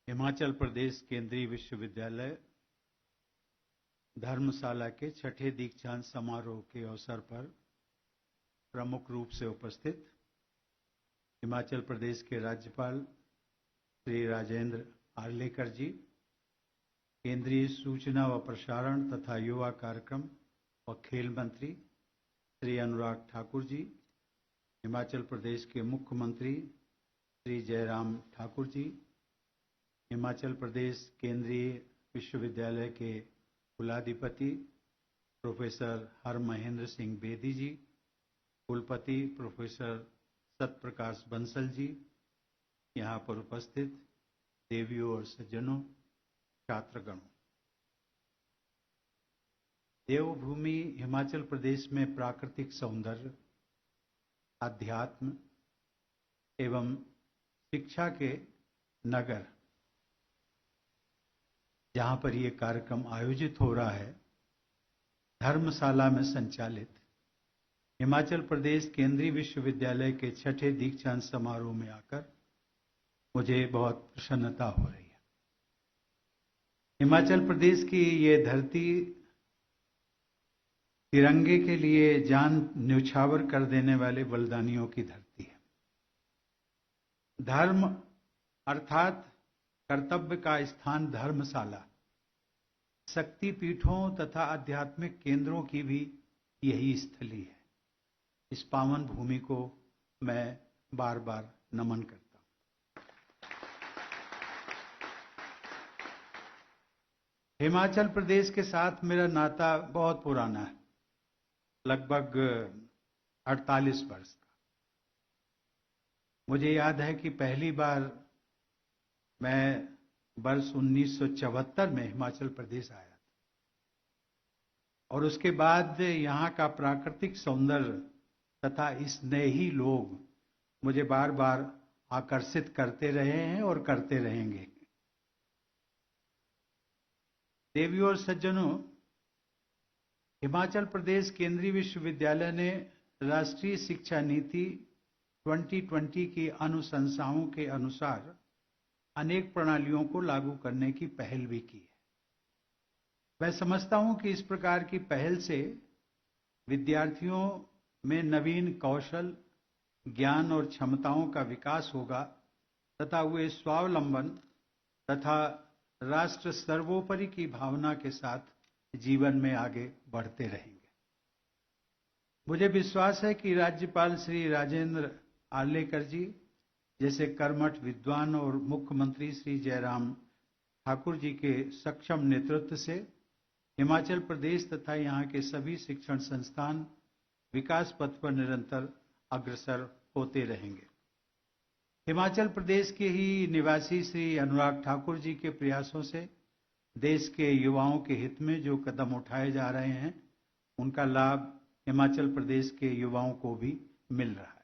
हिमाचल प्रदेश केंद्रीय विश्वविद्यालय धर्मशाला के छठे दीक्षांत समारोह के अवसर पर प्रमुख रूप से उपस्थित हिमाचल प्रदेश के राज्यपाल श्री राजेंद्र आर्लेकर जी, केंद्रीय सूचना व प्रसारण तथा युवा कार्यक्रम व खेल मंत्री श्री अनुराग ठाकुर जी, हिमाचल प्रदेश के मुख्यमंत्री श्री जयराम ठाकुर जी, हिमाचल प्रदेश केंद्रीय विश्वविद्यालय के कुलाधिपति प्रोफेसर हरमहेंद्र सिंह बेदी जी, कुलपति प्रोफेसर सतप्रकाश बंसल जी, यहाँ पर उपस्थित देवियों और सज्जनों, छात्रगणों। देवभूमि हिमाचल प्रदेश में प्राकृतिक सौंदर्य, आध्यात्म एवं शिक्षा के नगर, जहां पर यह कार्यक्रम आयोजित हो रहा है, धर्मशाला में संचालित हिमाचल प्रदेश केंद्रीय विश्वविद्यालय के छठे दीक्षांत समारोह में आकर मुझे बहुत प्रसन्नता हो रही है। हिमाचल प्रदेश की ये धरती तिरंगे के लिए जान न्यौछावर कर देने वाले बलिदानियों की धरती है। धर्म अर्थात कर्तव्य का स्थान धर्मशाला, शक्ति पीठों तथा आध्यात्मिक केंद्रों की भी यही स्थली है। इस पावन भूमि को मैं बार बार नमन करता हूं। हिमाचल प्रदेश के साथ मेरा नाता बहुत पुराना है, लगभग 48 वर्ष का। मुझे याद है कि पहली बार मैं वर्ष 1974 में हिमाचल प्रदेश आया था और उसके बाद यहाँ का प्राकृतिक सौंदर्य तथा स्नेही लोग मुझे बार बार आकर्षित करते रहे हैं और करते रहेंगे। देवियों और सज्जनों, हिमाचल प्रदेश केंद्रीय विश्वविद्यालय ने राष्ट्रीय शिक्षा नीति 2020 की अनुशंसाओं के अनुसार अनेक प्रणालियों को लागू करने की पहल भी की है। मैं समझता हूं कि इस प्रकार की पहल से विद्यार्थियों में नवीन कौशल, ज्ञान और क्षमताओं का विकास होगा तथा वे स्वावलंबन तथा राष्ट्र सर्वोपरि की भावना के साथ जीवन में आगे बढ़ते रहेंगे। मुझे विश्वास है कि राज्यपाल श्री राजेंद्र आर्लेकर जी जैसे कर्मठ विद्वान और मुख्यमंत्री श्री जयराम ठाकुर जी के सक्षम नेतृत्व से हिमाचल प्रदेश तथा यहाँ के सभी शिक्षण संस्थान विकास पथ पर निरंतर अग्रसर होते रहेंगे। हिमाचल प्रदेश के ही निवासी श्री अनुराग ठाकुर जी के प्रयासों से देश के युवाओं के हित में जो कदम उठाए जा रहे हैं, उनका लाभ हिमाचल प्रदेश के युवाओं को भी मिल रहा है।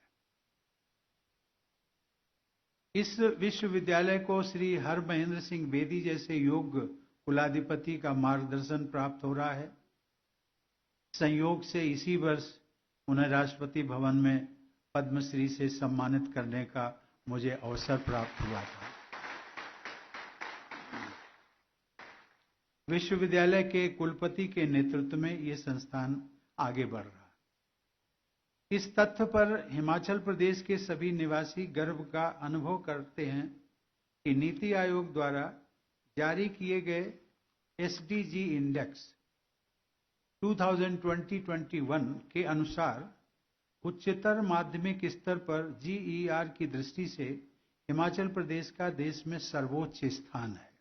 इस विश्वविद्यालय को श्री हरमहेंद्र सिंह बेदी जैसे योग्य कुलाधिपति का मार्गदर्शन प्राप्त हो रहा है। संयोग से इसी वर्ष उन्हें राष्ट्रपति भवन में पद्मश्री से सम्मानित करने का मुझे अवसर प्राप्त हुआ था। विश्वविद्यालय के कुलपति के नेतृत्व में ये संस्थान आगे बढ़ रहा है। इस तथ्य पर हिमाचल प्रदेश के सभी निवासी गर्व का अनुभव करते हैं कि नीति आयोग द्वारा जारी किए गए एसडीजी इंडेक्स 2020-21 के अनुसार उच्चतर माध्यमिक स्तर पर जीईआर की दृष्टि से हिमाचल प्रदेश का देश में सर्वोच्च स्थान है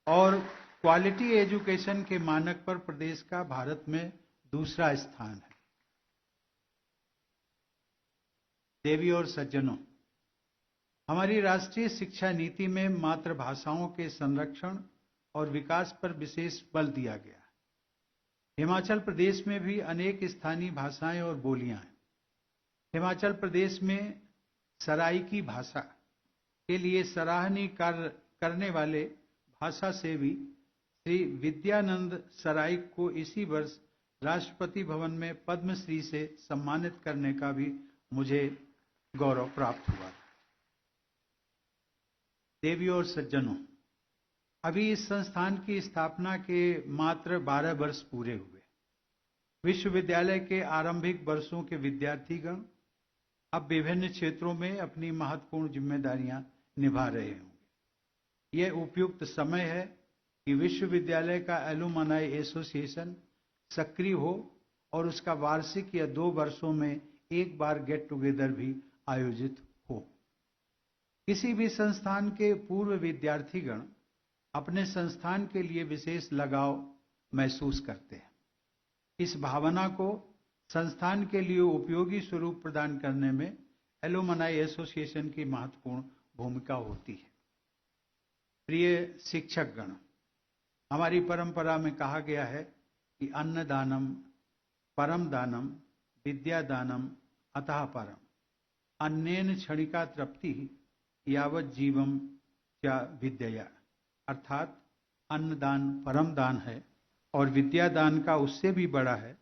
और क्वालिटी एजुकेशन के मानक पर प्रदेश का भारत में दूसरा स्थान है। देवियों और सज्जनों, हमारी राष्ट्रीय शिक्षा नीति में मातृभाषाओं के संरक्षण और विकास पर विशेष बल दिया गया है। हिमाचल प्रदेश में भी अनेक स्थानीय भाषाएं और बोलियां हैं। हिमाचल प्रदेश में सराइकी भाषा के लिए सराहनीय कार्य करने वाले भाषा सेवी श्री विद्यानंद सराइक को इसी वर्ष राष्ट्रपति भवन में पद्मश्री से सम्मानित करने का भी मुझे गौरव प्राप्त हुआ। देवियों और सज्जनों, अभी इस संस्थान की स्थापना के मात्र 12 वर्ष पूरे हुए। विश्वविद्यालय के आरंभिक वर्षों के विद्यार्थीगण अब विभिन्न क्षेत्रों में अपनी महत्वपूर्ण जिम्मेदारियां निभा रहे होंगे। यह उपयुक्त समय है कि विश्वविद्यालय का एलुमनाई एसोसिएशन सक्रिय हो और उसका वार्षिक या 2 वर्षों में एक बार गेट टुगेदर भी आयोजित हो। किसी भी संस्थान के पूर्व विद्यार्थीगण अपने संस्थान के लिए विशेष लगाव महसूस करते हैं। इस भावना को संस्थान के लिए उपयोगी स्वरूप प्रदान करने में एलुमनाई एसोसिएशन की महत्वपूर्ण भूमिका होती है। प्रिय शिक्षकगण, हमारी परंपरा में कहा गया है कि अन्नदानम परम दानम विद्या दानम अतः परम, अन्नेन क्षणिका तृप्ति यावत जीवम च विद्या, अर्थात अन्नदान परम दान है और विद्या दान का उससे भी बड़ा है,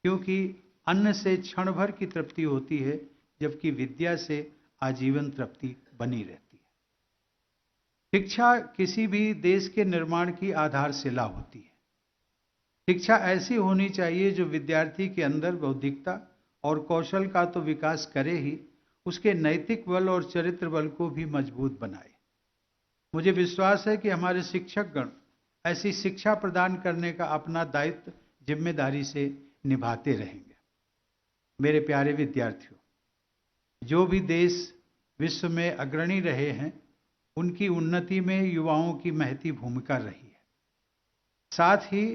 क्योंकि अन्न से क्षण भर की तृप्ति होती है जबकि विद्या से आजीवन तृप्ति बनी रहती है। शिक्षा किसी भी देश के निर्माण की आधारशिला होती है। शिक्षा ऐसी होनी चाहिए जो विद्यार्थी के अंदर बौद्धिकता और कौशल का तो विकास करे ही, उसके नैतिक बल और चरित्र बल को भी मजबूत बनाए। मुझे विश्वास है कि हमारे शिक्षकगण ऐसी शिक्षा प्रदान करने का अपना दायित्व जिम्मेदारी से निभाते रहेंगे। मेरे प्यारे विद्यार्थियों, जो भी देश विश्व में अग्रणी रहे हैं, उनकी उन्नति में युवाओं की महती भूमिका रही है। साथ ही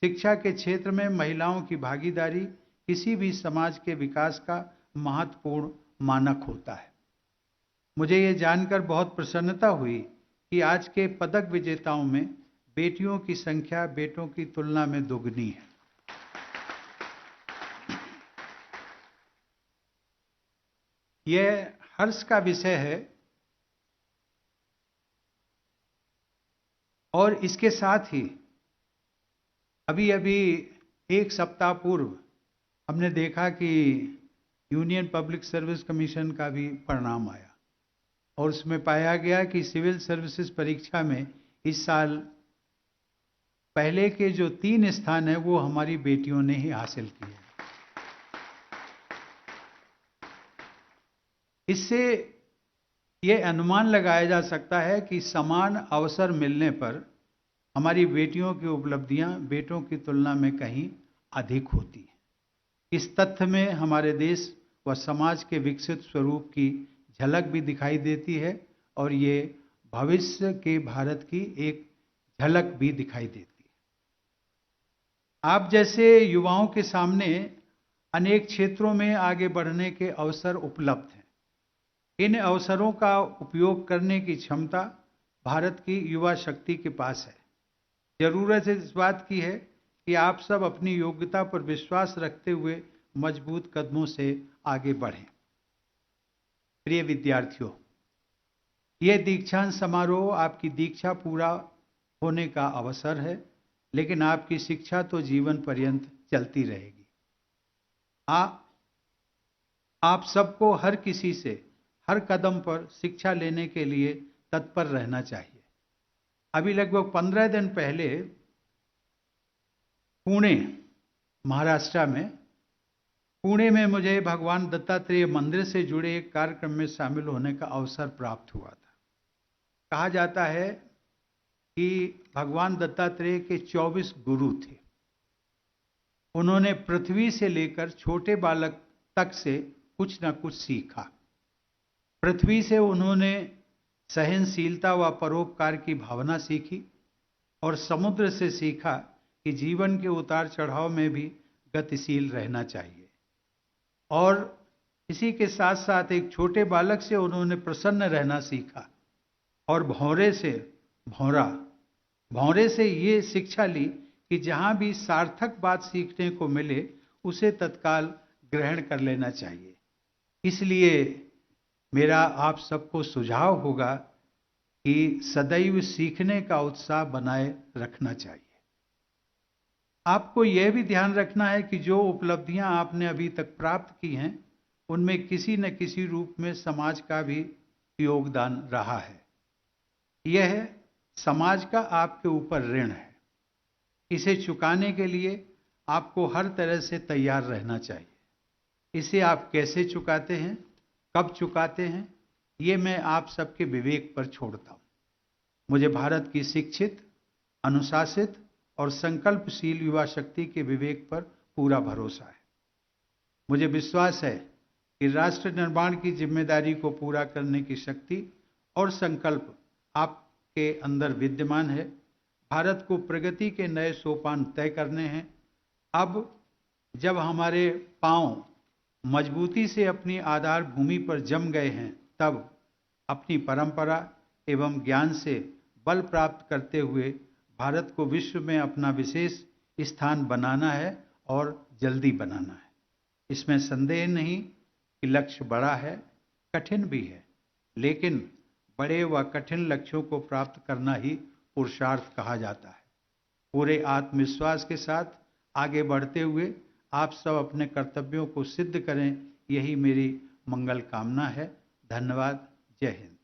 शिक्षा के क्षेत्र में महिलाओं की भागीदारी किसी भी समाज के विकास का महत्वपूर्ण मानक होता है। मुझे ये जानकर बहुत प्रसन्नता हुई कि आज के पदक विजेताओं में बेटियों की संख्या बेटों की तुलना में दोगुनी है। यह हर्ष का विषय है और इसके साथ ही अभी अभी एक सप्ताह पूर्व हमने देखा कि यूनियन पब्लिक सर्विस कमीशन का भी परिणाम आया और उसमें पाया गया कि सिविल सर्विसेज परीक्षा में इस साल पहले के जो 3 स्थान है वो हमारी बेटियों ने ही हासिल किए। इससे ये अनुमान लगाया जा सकता है कि समान अवसर मिलने पर हमारी बेटियों की उपलब्धियां बेटों की तुलना में कहीं अधिक होती हैं। इस तथ्य में हमारे देश व समाज के विकसित स्वरूप की झलक भी दिखाई देती है और ये भविष्य के भारत की एक झलक भी दिखाई देती है। आप जैसे युवाओं के सामने अनेक क्षेत्रों में आगे बढ़ने के अवसर उपलब्ध हैं। इन अवसरों का उपयोग करने की क्षमता भारत की युवा शक्ति के पास है। जरूरत इस बात की है कि आप सब अपनी योग्यता पर विश्वास रखते हुए मजबूत कदमों से आगे बढ़ें। प्रिय विद्यार्थियों, यह दीक्षांत समारोह आपकी दीक्षा पूरा होने का अवसर है, लेकिन आपकी शिक्षा तो जीवन पर्यंत चलती रहेगी। आप सबको हर किसी से हर कदम पर शिक्षा लेने के लिए तत्पर रहना चाहिए। अभी लगभग 15 दिन पहले पुणे, महाराष्ट्र में मुझे भगवान दत्तात्रेय मंदिर से जुड़े एक कार्यक्रम में शामिल होने का अवसर प्राप्त हुआ था। कहा जाता है कि भगवान दत्तात्रेय के 24 गुरु थे। उन्होंने पृथ्वी से लेकर छोटे बालक तक से कुछ न कुछ सीखा। पृथ्वी से उन्होंने सहनशीलता व परोपकार की भावना सीखी और समुद्र से सीखा कि जीवन के उतार चढ़ाव में भी गतिशील रहना चाहिए। और इसी के साथ साथ एक छोटे बालक से उन्होंने प्रसन्न रहना सीखा और भौरे से ये शिक्षा ली कि जहां भी सार्थक बात सीखने को मिले उसे तत्काल ग्रहण कर लेना चाहिए। इसलिए मेरा आप सबको सुझाव होगा कि सदैव सीखने का उत्साह बनाए रखना चाहिए। आपको यह भी ध्यान रखना है कि जो उपलब्धियां आपने अभी तक प्राप्त की हैं, उनमें किसी न किसी रूप में समाज का भी योगदान रहा है। यह समाज का आपके ऊपर ऋण है। इसे चुकाने के लिए आपको हर तरह से तैयार रहना चाहिए। इसे आप कैसे चुकाते हैं, कब चुकाते हैं, ये मैं आप सबके विवेक पर छोड़ता हूं। मुझे भारत की शिक्षित, अनुशासित और संकल्पशील युवा शक्ति के विवेक पर पूरा भरोसा है। मुझे विश्वास है कि राष्ट्र निर्माण की जिम्मेदारी को पूरा करने की शक्ति और संकल्प आपके अंदर विद्यमान है। भारत को प्रगति के नए सोपान तय करने हैं। अब जब हमारे पांव मजबूती से अपनी आधार भूमि पर जम गए हैं, तब अपनी परंपरा एवं ज्ञान से बल प्राप्त करते हुए भारत को विश्व में अपना विशेष स्थान बनाना है और जल्दी बनाना है। इसमें संदेह नहीं कि लक्ष्य बड़ा है, कठिन भी है, लेकिन बड़े व कठिन लक्ष्यों को प्राप्त करना ही पुरुषार्थ कहा जाता है। पूरे आत्मविश्वास के साथ आगे बढ़ते हुए आप सब अपने कर्तव्यों को सिद्ध करें, यही मेरी मंगल कामना है। धन्यवाद। जय हिंद।